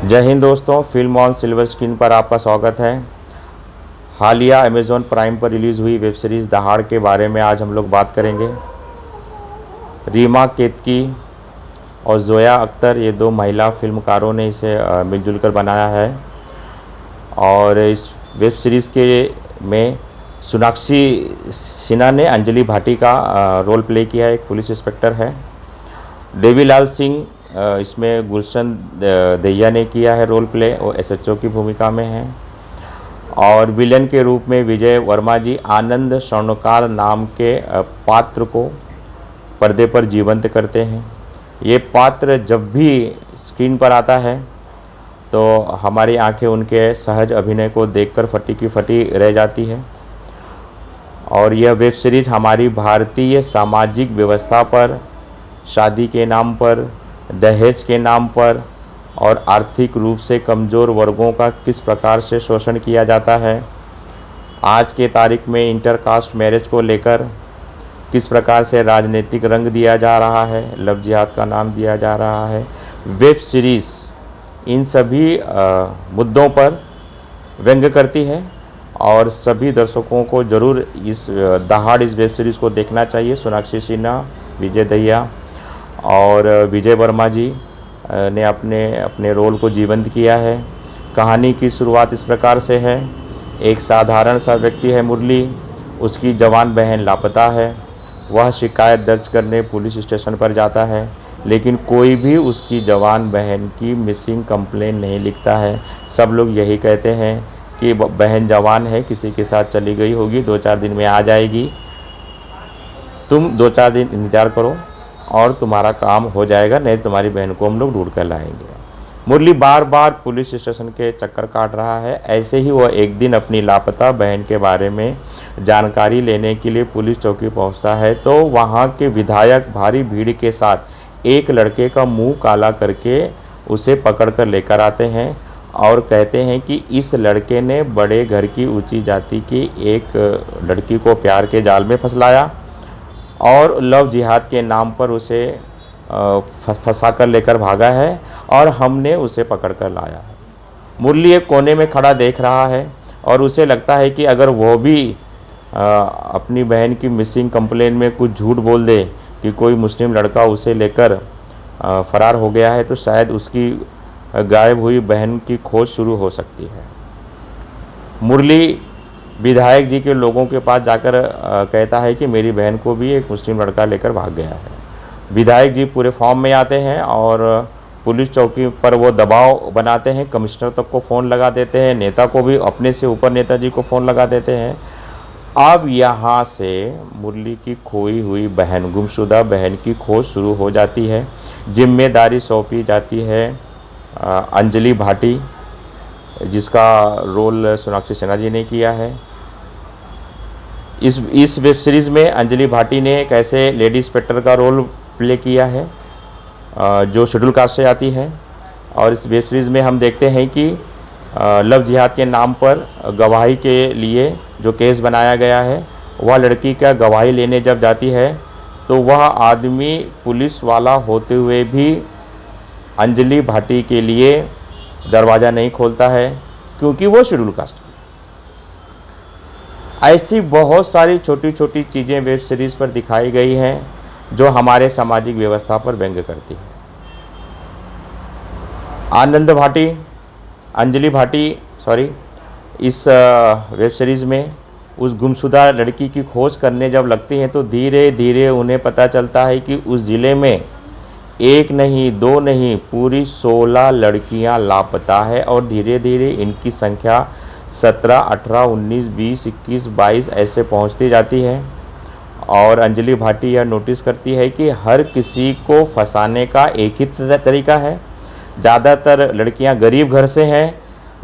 जय हिंद दोस्तों, film on silver screen पर आपका स्वागत है। हालिया अमेज़ॉन प्राइम पर रिलीज़ हुई वेब सीरीज़ दहाड़ के बारे में आज हम लोग बात करेंगे। रीमा केतकी और जोया अख्तर, ये दो महिला फिल्मकारों ने इसे मिलजुल कर बनाया है। और इस वेब सीरीज़ के में सोनाक्षी सिन्हा ने अंजलि भाटी का रोल प्ले किया है, एक पुलिस इंस्पेक्टर है। देवीलाल सिंह इसमें गुलशन दहिया ने किया है रोल प्ले, वो एसएचओ की भूमिका में है। और विलन के रूप में विजय वर्मा जी आनंद स्वर्णकार नाम के पात्र को पर्दे पर जीवंत करते हैं। ये पात्र जब भी स्क्रीन पर आता है तो हमारी आंखें उनके सहज अभिनय को देखकर फटी की फटी रह जाती है। और यह वेब सीरीज़ हमारी भारतीय सामाजिक व्यवस्था पर, शादी के नाम पर, दहेज के नाम पर और आर्थिक रूप से कमज़ोर वर्गों का किस प्रकार से शोषण किया जाता है, आज के तारीख में इंटरकास्ट मैरिज को लेकर किस प्रकार से राजनीतिक रंग दिया जा रहा है, लव जिहाद का नाम दिया जा रहा है। वेब सीरीज़ इन सभी मुद्दों पर व्यंग्य करती है और सभी दर्शकों को ज़रूर इस दहाड़ इस वेब सीरीज़ को देखना चाहिए। सोनाक्षी सिन्हा, विजय दहिया और विजय वर्मा जी ने अपने रोल को जीवंत किया है। कहानी की शुरुआत इस प्रकार से है। एक साधारण सा व्यक्ति है मुरली, उसकी जवान बहन लापता है। वह शिकायत दर्ज करने पुलिस स्टेशन पर जाता है, लेकिन कोई भी उसकी जवान बहन की मिसिंग कंप्लेन नहीं लिखता है। सब लोग यही कहते हैं कि बहन जवान है, किसी के साथ चली गई होगी, 2-4 दिन में आ जाएगी, तुम 2-4 दिन इंतज़ार करो और तुम्हारा काम हो जाएगा, नहीं तुम्हारी बहन को हम लोग ढूंढ कर लाएंगे। मुरली बार बार पुलिस स्टेशन के चक्कर काट रहा है। ऐसे ही वह एक दिन अपनी लापता बहन के बारे में जानकारी लेने के लिए पुलिस चौकी पहुंचता है तो वहां के विधायक भारी भीड़ के साथ एक लड़के का मुंह काला करके उसे पकड़ कर लेकर आते हैं और कहते हैं कि इस लड़के ने बड़े घर की ऊंची जाति की एक लड़की को प्यार के जाल में फंसलाया और लव जिहाद के नाम पर उसे फंसा कर लेकर भागा है और हमने उसे पकड़ कर लाया है। मुरली एक कोने में खड़ा देख रहा है और उसे लगता है कि अगर वो भी अपनी बहन की मिसिंग कंप्लेन में कुछ झूठ बोल दे कि कोई मुस्लिम लड़का उसे लेकर फरार हो गया है तो शायद उसकी गायब हुई बहन की खोज शुरू हो सकती है। मुरली विधायक जी के लोगों के पास जाकर कहता है कि मेरी बहन को भी एक मुस्लिम लड़का लेकर भाग गया है। विधायक जी पूरे फॉर्म में आते हैं और पुलिस चौकी पर वो दबाव बनाते हैं, कमिश्नर तक को फ़ोन लगा देते हैं, नेता को भी, अपने से ऊपर नेताजी को फ़ोन लगा देते हैं। अब यहाँ से मुरली की खोई हुई बहन, गुमशुदा बहन की खोज शुरू हो जाती है। जिम्मेदारी सौंपी जाती है अंजलि भाटी, जिसका रोल सोनाक्षी सिन्हा जी ने किया है। इस वेब सीरीज़ में अंजलि भाटी ने एक ऐसे लेडी इंस्पेक्टर का रोल प्ले किया है जो शेड्यूल कास्ट से आती है। और इस वेब सीरीज़ में हम देखते हैं कि लव जिहाद के नाम पर गवाही के लिए जो केस बनाया गया है, वह लड़की का गवाही लेने जब जाती है तो वह आदमी पुलिस वाला होते हुए भी अंजलि भाटी के लिए दरवाज़ा नहीं खोलता है क्योंकि वो शेड्यूल कास्ट की। ऐसी बहुत सारी छोटी छोटी चीज़ें वेब सीरीज़ पर दिखाई गई हैं जो हमारे सामाजिक व्यवस्था पर व्यंग्य करती है। अंजलि भाटी इस वेब सीरीज़ में उस गुमशुदा लड़की की खोज करने जब लगती हैं तो धीरे धीरे उन्हें पता चलता है कि उस ज़िले में एक नहीं, दो नहीं, पूरी 16 लड़कियां लापता है और धीरे धीरे इनकी संख्या 17, 18, 19, 20, 21, 22 ऐसे पहुंचती जाती है। और अंजलि भाटी यह नोटिस करती है कि हर किसी को फंसाने का एक ही तरीका है। ज़्यादातर लड़कियां गरीब घर से हैं,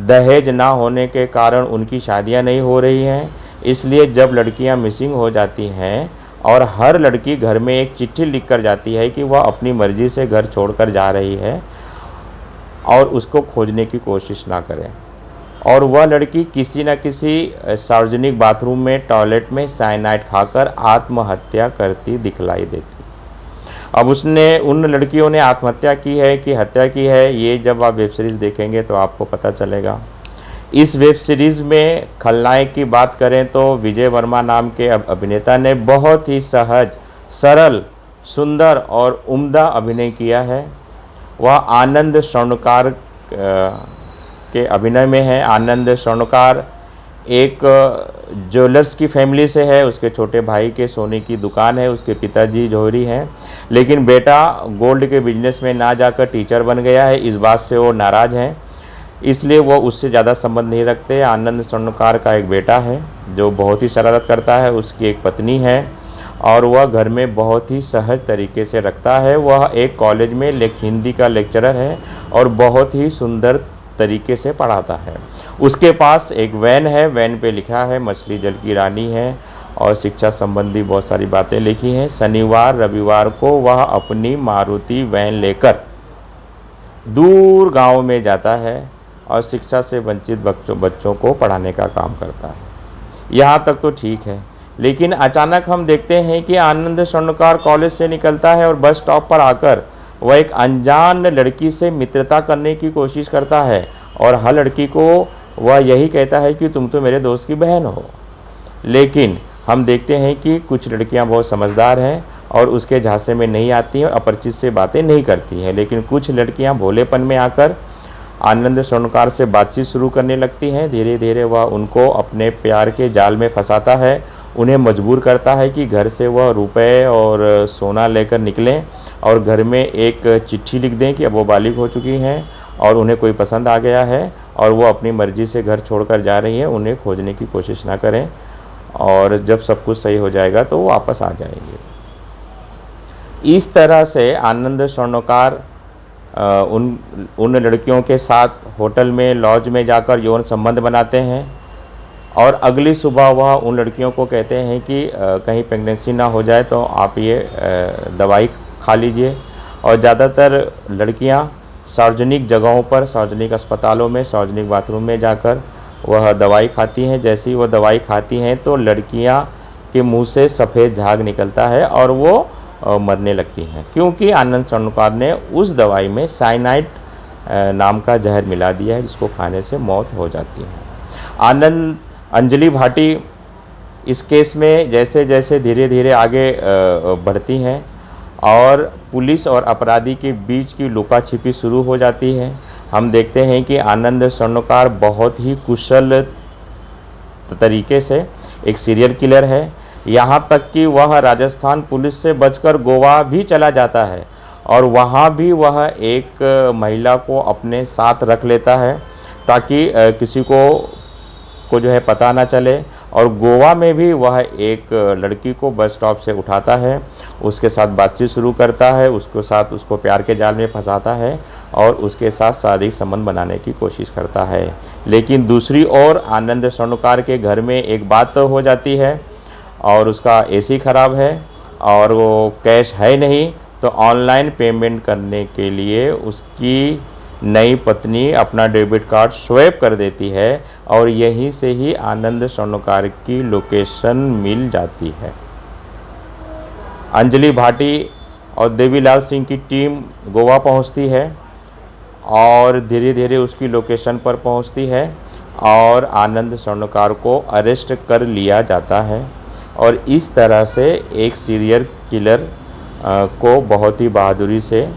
दहेज ना होने के कारण उनकी शादियां नहीं हो रही हैं। इसलिए जब लड़कियां मिसिंग हो जाती हैं और हर लड़की घर में एक चिट्ठी लिख कर जाती है कि वह अपनी मर्ज़ी से घर छोड़कर जा रही है और उसको खोजने की कोशिश ना करें, और वह लड़की किसी न किसी सार्वजनिक बाथरूम में, टॉयलेट में साइनाइड खाकर आत्महत्या करती दिखलाई देती। अब उसने उन लड़कियों ने आत्महत्या की है कि हत्या की है, ये जब आप वेब सीरीज़ देखेंगे तो आपको पता चलेगा। इस वेब सीरीज़ में खलनायक की बात करें तो विजय वर्मा नाम के अभिनेता ने बहुत ही सहज, सरल, सुंदर और उम्दा अभिनय किया है। वह आनंद स्वर्णकार के अभिनय में है। आनंद स्वर्णकार एक ज्वेलर्स की फैमिली से है, उसके छोटे भाई के सोने की दुकान है, उसके पिताजी जौहरी हैं, लेकिन बेटा गोल्ड के बिजनेस में ना जाकर टीचर बन गया है। इस बात से वो नाराज़ हैं, इसलिए वो उससे ज़्यादा संबंध नहीं रखते। आनंद स्वर्णकार का एक बेटा है जो बहुत ही शरारत करता है, उसकी एक पत्नी है और वह घर में बहुत ही सहज तरीके से रखता है। वह एक कॉलेज में हिंदी का लेक्चरर है और बहुत ही सुंदर तरीके से पढ़ाता है। उसके पास एक वैन है, वैन पे लिखा है मछली जल की रानी है और शिक्षा संबंधी बहुत सारी बातें लिखी हैं। शनिवार रविवार को वह अपनी मारुति वैन लेकर दूर गांव में जाता है और शिक्षा से वंचित बच्चों को पढ़ाने का काम करता है। यहाँ तक तो ठीक है, लेकिन अचानक हम देखते हैं कि आनंद स्वर्णकार कॉलेज से निकलता है और बस स्टॉप पर आकर वह एक अनजान लड़की से मित्रता करने की कोशिश करता है और हर लड़की को वह यही कहता है कि तुम तो मेरे दोस्त की बहन हो। लेकिन हम देखते हैं कि कुछ लड़कियां बहुत समझदार हैं और उसके झांसे में नहीं आती हैं और अपरिचित से बातें नहीं करती हैं, लेकिन कुछ लड़कियां भोलेपन में आकर आनंद स्वर्णकार से बातचीत शुरू करने लगती हैं। धीरे धीरे वह उनको अपने प्यार के जाल में फंसाता है, उन्हें मजबूर करता है कि घर से वह रुपए और सोना लेकर निकलें और घर में एक चिट्ठी लिख दें कि अब वो बालिग हो चुकी हैं और उन्हें कोई पसंद आ गया है और वो अपनी मर्ज़ी से घर छोड़कर जा रही हैं। उन्हें खोजने की कोशिश ना करें और जब सब कुछ सही हो जाएगा तो वो वापस आ जाएंगे। इस तरह से आनंद स्वर्णकार उन लड़कियों के साथ होटल में, लॉज में जाकर यौन संबंध बनाते हैं और अगली सुबह वह उन लड़कियों को कहते हैं कि कहीं प्रेगनेंसी ना हो जाए तो आप ये दवाई खा लीजिए। और ज़्यादातर लड़कियां सार्वजनिक जगहों पर, सार्वजनिक अस्पतालों में, सार्वजनिक बाथरूम में जाकर वह दवाई खाती हैं। जैसे ही वह दवाई खाती हैं तो लड़कियां के मुंह से सफ़ेद झाग निकलता है और वो मरने लगती हैं, क्योंकि आनंद स्वर्णकार ने उस दवाई में साइनाइड नाम का जहर मिला दिया है जिसको खाने से मौत हो जाती है। अंजलि भाटी इस केस में जैसे जैसे धीरे धीरे आगे बढ़ती हैं और पुलिस और अपराधी के बीच की लुका छिपी शुरू हो जाती है। हम देखते हैं कि आनंद स्वर्णकार बहुत ही कुशल तरीके से एक सीरियल किलर है, यहाँ तक कि वह राजस्थान पुलिस से बचकर गोवा भी चला जाता है और वहाँ भी वह एक महिला को अपने साथ रख लेता है ताकि किसी को जो है पता ना चले। और गोवा में भी वह एक लड़की को बस स्टॉप से उठाता है, उसके साथ बातचीत शुरू करता है, उसको प्यार के जाल में फंसाता है और उसके साथ शारीरिक संबंध बनाने की कोशिश करता है। लेकिन दूसरी ओर आनंद स्वर्णकार के घर में एक बात हो जाती है और उसका एसी ख़राब है और वो कैश है नहीं, तो ऑनलाइन पेमेंट करने के लिए उसकी नई पत्नी अपना डेबिट कार्ड स्वैप कर देती है और यहीं से ही आनंद स्वर्णकार की लोकेशन मिल जाती है। अंजलि भाटी और देवीलाल सिंह की टीम गोवा पहुंचती है और धीरे धीरे उसकी लोकेशन पर पहुंचती है और आनंद स्वर्णकार को अरेस्ट कर लिया जाता है। और इस तरह से एक सीरियल किलर को बहुत ही बहादुरी से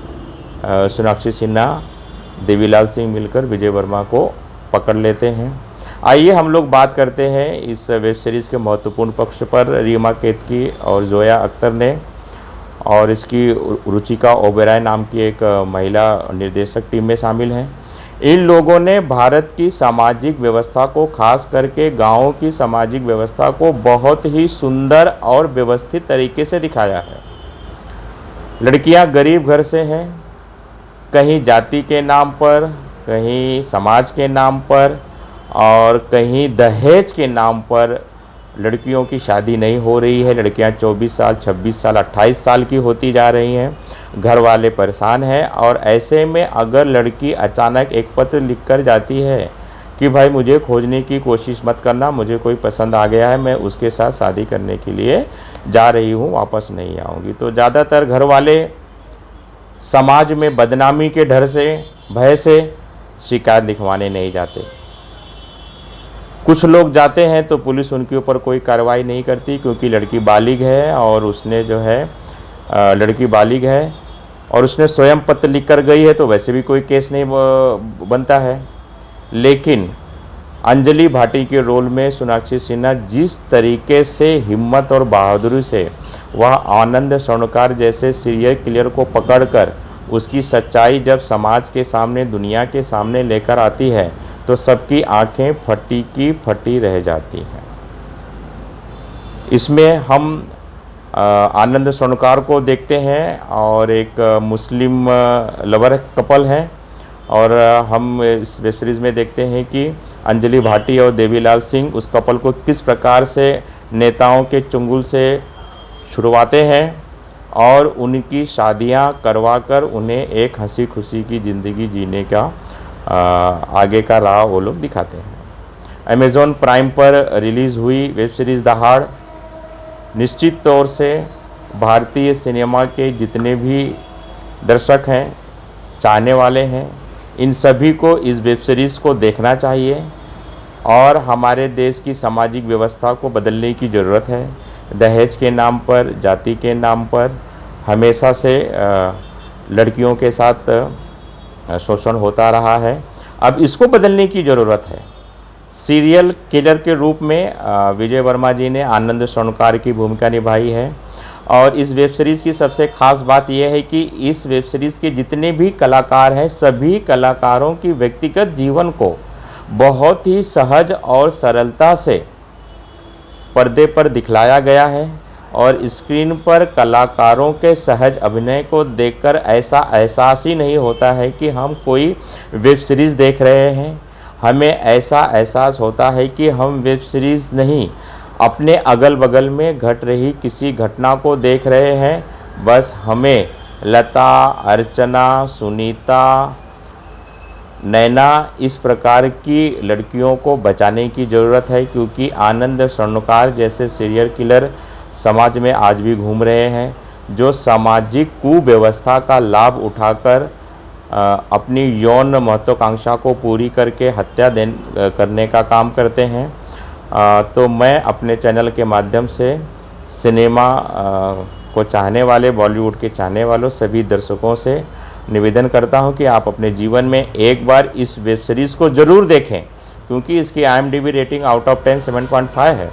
सोनाक्षी सिन्हा, देवीलाल सिंह मिलकर विजय वर्मा को पकड़ लेते हैं। आइए हम लोग बात करते हैं इस वेब सीरीज़ के महत्वपूर्ण पक्ष पर। रीमा केतकी और जोया अख्तर ने और इसकी रुचिका ओबेरॉय नाम की एक महिला निर्देशक टीम में शामिल हैं। इन लोगों ने भारत की सामाजिक व्यवस्था को, खास करके गाँवों की सामाजिक व्यवस्था को बहुत ही सुंदर और व्यवस्थित तरीके से दिखाया है। लड़कियां गरीब घर से हैं, कहीं जाति के नाम पर, कहीं समाज के नाम पर और कहीं दहेज के नाम पर लड़कियों की शादी नहीं हो रही है। लड़कियां 24 साल, 26 साल, 28 साल की होती जा रही हैं। घर वाले परेशान हैं और ऐसे में अगर लड़की अचानक एक पत्र लिखकर जाती है कि भाई मुझे खोजने की कोशिश मत करना, मुझे कोई पसंद आ गया है, मैं उसके साथ शादी करने के लिए जा रही हूँ, वापस नहीं आऊँगी, तो ज़्यादातर घर वाले समाज में बदनामी के डर से, भय से शिकायत लिखवाने नहीं जाते। कुछ लोग जाते हैं तो पुलिस उनके ऊपर कोई कार्रवाई नहीं करती, क्योंकि लड़की बालिग है और उसने जो है लड़की बालिग है और उसने स्वयं पत्र लिख कर गई है, तो वैसे भी कोई केस नहीं बनता है। लेकिन अंजलि भाटी के रोल में सोनाक्षी सिन्हा जिस तरीके से हिम्मत और बहादुरी से वह आनंद स्वर्णकार जैसे सीरियल किलर को पकड़कर उसकी सच्चाई जब समाज के सामने, दुनिया के सामने लेकर आती है, तो सबकी आंखें फटी की फटी रह जाती हैं। इसमें हम आनंद स्वर्णकार को देखते हैं और एक मुस्लिम लवर कपल हैं, और हम इस वेब सीरीज़ में देखते हैं कि अंजलि भाटी और देवीलाल सिंह उस कपल को किस प्रकार से नेताओं के चुंगल से छुड़वाते हैं और उनकी शादियां करवाकर उन्हें एक हंसी खुशी की ज़िंदगी जीने का आगे का राह वो लोग दिखाते हैं। अमेज़ॉन प्राइम पर रिलीज़ हुई वेब सीरीज़ दहाड़ निश्चित तौर से भारतीय सिनेमा के जितने भी दर्शक हैं, चाहने वाले हैं, इन सभी को इस वेब सीरीज़ को देखना चाहिए और हमारे देश की सामाजिक व्यवस्था को बदलने की ज़रूरत है। दहेज के नाम पर, जाति के नाम पर हमेशा से लड़कियों के साथ शोषण होता रहा है। अब इसको बदलने की ज़रूरत है। सीरियल किलर के रूप में विजय वर्मा जी ने आनंद स्वर्णकार की भूमिका निभाई है, और इस वेब सीरीज़ की सबसे ख़ास बात यह है कि इस वेब सीरीज़ के जितने भी कलाकार हैं, सभी कलाकारों की व्यक्तिगत जीवन को बहुत ही सहज और सरलता से पर्दे पर दिखलाया गया है, और स्क्रीन पर कलाकारों के सहज अभिनय को देखकर ऐसा एहसास ही नहीं होता है कि हम कोई वेब सीरीज़ देख रहे हैं। हमें ऐसा एहसास होता है कि हम वेब सीरीज़ नहीं, अपने अगल बगल में घट रही किसी घटना को देख रहे हैं। बस हमें लता, अर्चना, सुनीता, नैना इस प्रकार की लड़कियों को बचाने की ज़रूरत है, क्योंकि आनंद स्वर्णकार जैसे सीरियल किलर समाज में आज भी घूम रहे हैं, जो सामाजिक कुव्यवस्था का लाभ उठाकर अपनी यौन महत्वाकांक्षा को पूरी करके हत्या करने का काम करते हैं। तो मैं अपने चैनल के माध्यम से सिनेमा को चाहने वाले, बॉलीवुड के चाहने वालों सभी दर्शकों से निवेदन करता हूं कि आप अपने जीवन में एक बार इस वेब सीरीज़ को ज़रूर देखें, क्योंकि इसकी IMDb रेटिंग आउट ऑफ 10 7.5 है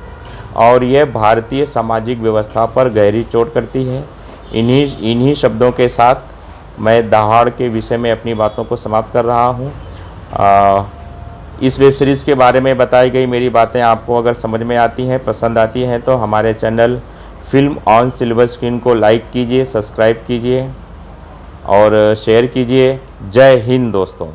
और यह भारतीय सामाजिक व्यवस्था पर गहरी चोट करती है। इन्हीं शब्दों के साथ मैं दहाड़ के विषय में अपनी बातों को समाप्त कर रहा हूं। इस वेब सीरीज़ के बारे में बताई गई मेरी बातें आपको अगर समझ में आती हैं, पसंद आती हैं, तो हमारे channel film on silver screen को लाइक कीजिए, सब्सक्राइब कीजिए और शेयर कीजिए। जय हिंद दोस्तों।